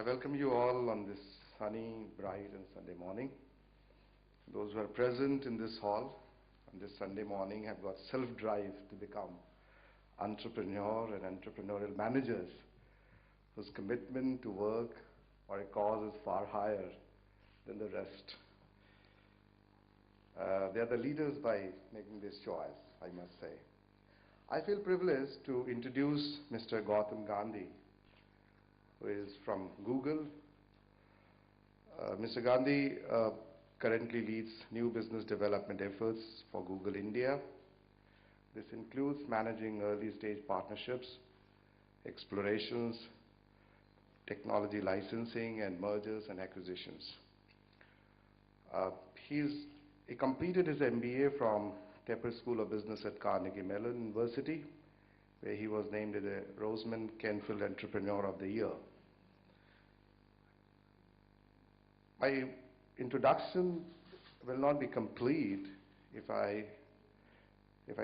I welcome you all on this sunny, bright and Sunday morning. Those who are present in this hall on this Sunday morning have got self-drive to become entrepreneur and entrepreneurial managers whose commitment to work or a cause is far higher than the rest. They are the leaders by making this choice, I must say. I feel privileged to introduce Mr. Gautam Gandhi, who is from Google. Mr. Gandhi currently leads new business development efforts for Google India. This includes managing early stage partnerships, explorations, technology licensing, and mergers and acquisitions. He completed his MBA from Tepper School of Business at Carnegie Mellon University, where he was named as the Roseman Kenfield Entrepreneur of the Year. My introduction will not be complete if I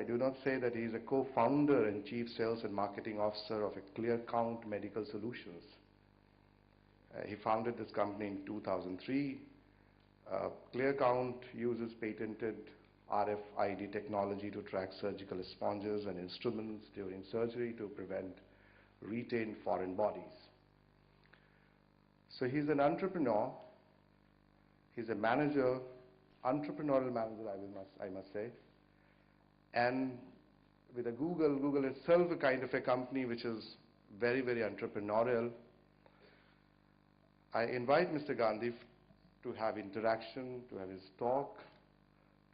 do not say that he is a co-founder and Chief Sales and Marketing Officer of a ClearCount Medical Solutions. He founded this company in 2003. ClearCount uses patented RFID technology to track surgical sponges and instruments during surgery to prevent retained foreign bodies. So he's an entrepreneur, he's a manager, entrepreneurial manager I must say, and with a Google itself a kind of a company which is very, very entrepreneurial. I invite Mr. Gandhi to have interaction, to have his talk,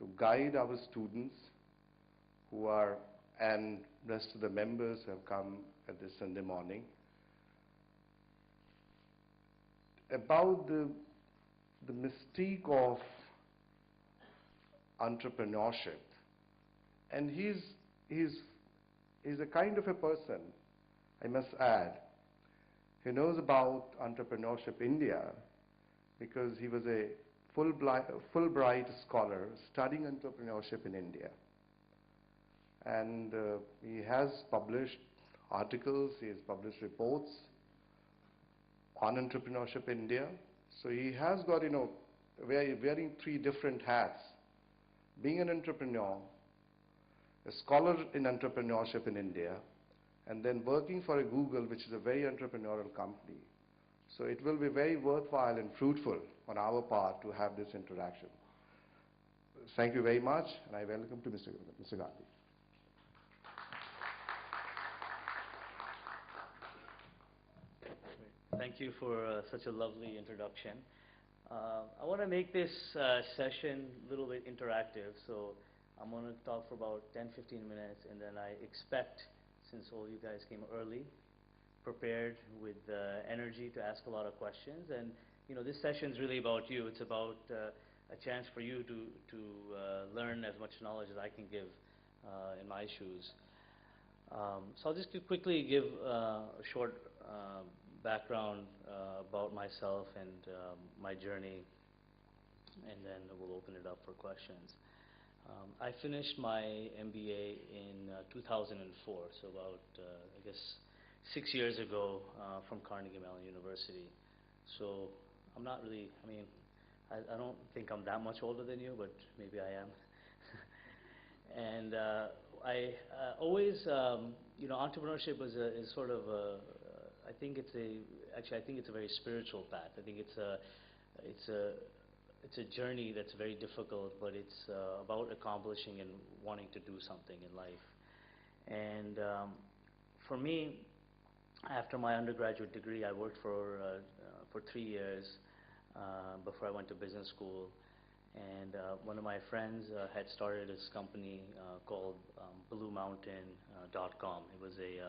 to guide our students who are, and rest of the members who have come at this Sunday morning, about the mystique of entrepreneurship. And he's a kind of a person, I must add, who knows about Entrepreneurship India because he was a Fulbright scholar studying entrepreneurship in India. And he has published articles, he has published reports on Entrepreneurship India. So he has got, wearing three different hats. Being an entrepreneur, a scholar in entrepreneurship in India, and then working for a Google, which is a very entrepreneurial company. So it will be very worthwhile and fruitful on our part to have this interaction. Thank you very much, and I welcome to Mr. Gandhi. Thank you for such a lovely introduction. I want to make this session a little bit interactive, so I'm going to talk for about 10-15 minutes, and then I expect, since all you guys came early, prepared with energy to ask a lot of questions. And this session is really about you. It's about a chance for you to learn as much knowledge as I can give in my shoes. So I'll just quickly give a short background about myself and my journey, and then we'll open it up for questions. I finished my MBA in 2004, so about, I guess, 6 years ago from Carnegie Mellon University. So I'm not really, I don't think I'm that much older than you, but maybe I am. And I always, entrepreneurship is sort of I think it's a very spiritual path. I think it's a journey that's very difficult, but it's about accomplishing and wanting to do something in life. And for me, after my undergraduate degree, I worked for 3 years before I went to business school. And one of my friends had started this company called BlueMountain.com. It was they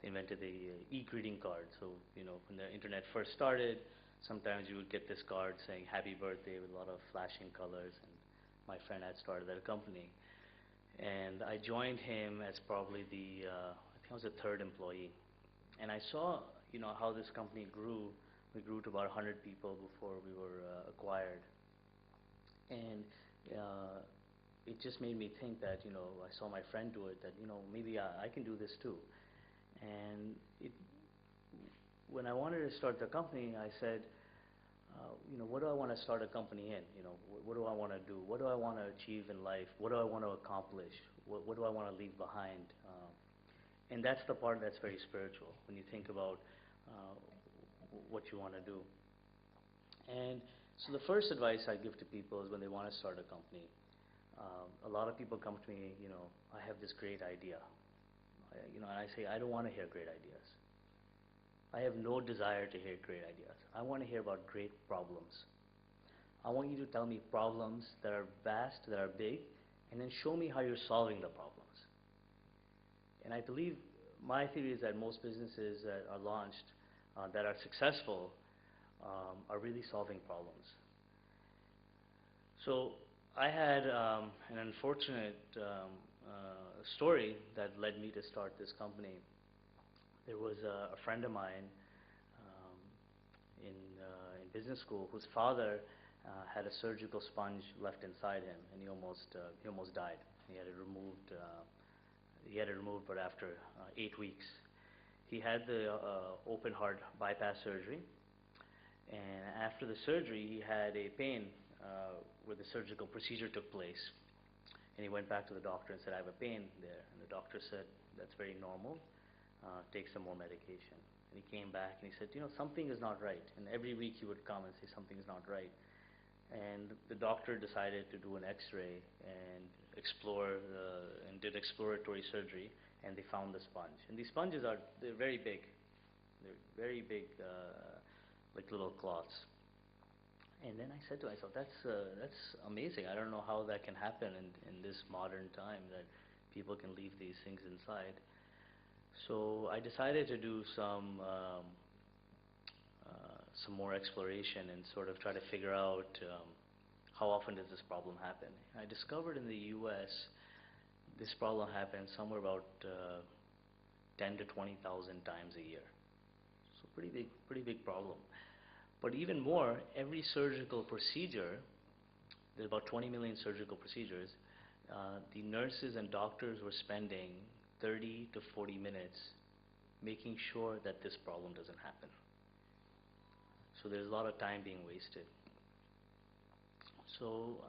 invented the e-greeting card. So when the internet first started, sometimes you would get this card saying happy birthday with a lot of flashing colors, and my friend had started that company. And I joined him as probably I think I was the third employee. And I saw, how this company grew. We grew to about 100 people before we were acquired. And it just made me think that, I saw my friend do it, that, maybe I can do this too. And when I wanted to start the company, I said, what do I want to start a company in? What do I want to do? What do I want to achieve in life? What do I want to accomplish? What do I want to leave behind? And that's the part that's very spiritual when you think about what you want to do. And so the first advice I give to people is when they want to start a company. A lot of people come to me, I have this great idea. And I say, I don't want to hear great ideas. I have no desire to hear great ideas. I want to hear about great problems. I want you to tell me problems that are vast, that are big, and then show me how you're solving the problems. And I believe, my theory is that most businesses that are launched, that are successful, are really solving problems. So I had an unfortunate story that led me to start this company. There was a friend of mine in business school whose father had a surgical sponge left inside him, and he almost died. He had it removed. But after 8 weeks, he had the open heart bypass surgery. And after the surgery, he had a pain where the surgical procedure took place. And he went back to the doctor and said, I have a pain there. And the doctor said, that's very normal. Take some more medication. And he came back and he said, something is not right. And every week he would come and say, something is not right. And the doctor decided to do an X-ray and and did exploratory surgery, and they found the sponge. And these sponges they're very big. They're very big, like little cloths. And then I said to myself, that's amazing. I don't know how that can happen in this modern time, that people can leave these things inside. So I decided to do some more exploration and sort of try to figure out how often does this problem happen. I discovered in the U.S. this problem happens somewhere about 10 to 20,000 times a year. So pretty big problem. But even more, every surgical procedure, there's about 20 million surgical procedures, the nurses and doctors were spending 30 to 40 minutes making sure that this problem doesn't happen. So there's a lot of time being wasted. So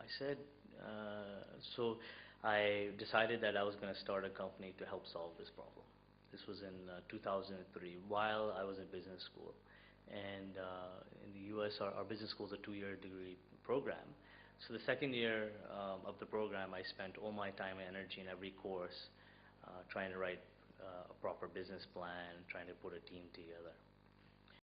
I decided that I was going to start a company to help solve this problem. This was in 2003, while I was in business school. And in the U.S., our business school is a 2-year degree program. So the second year of the program, I spent all my time and energy in every course trying to write a proper business plan, trying to put a team together.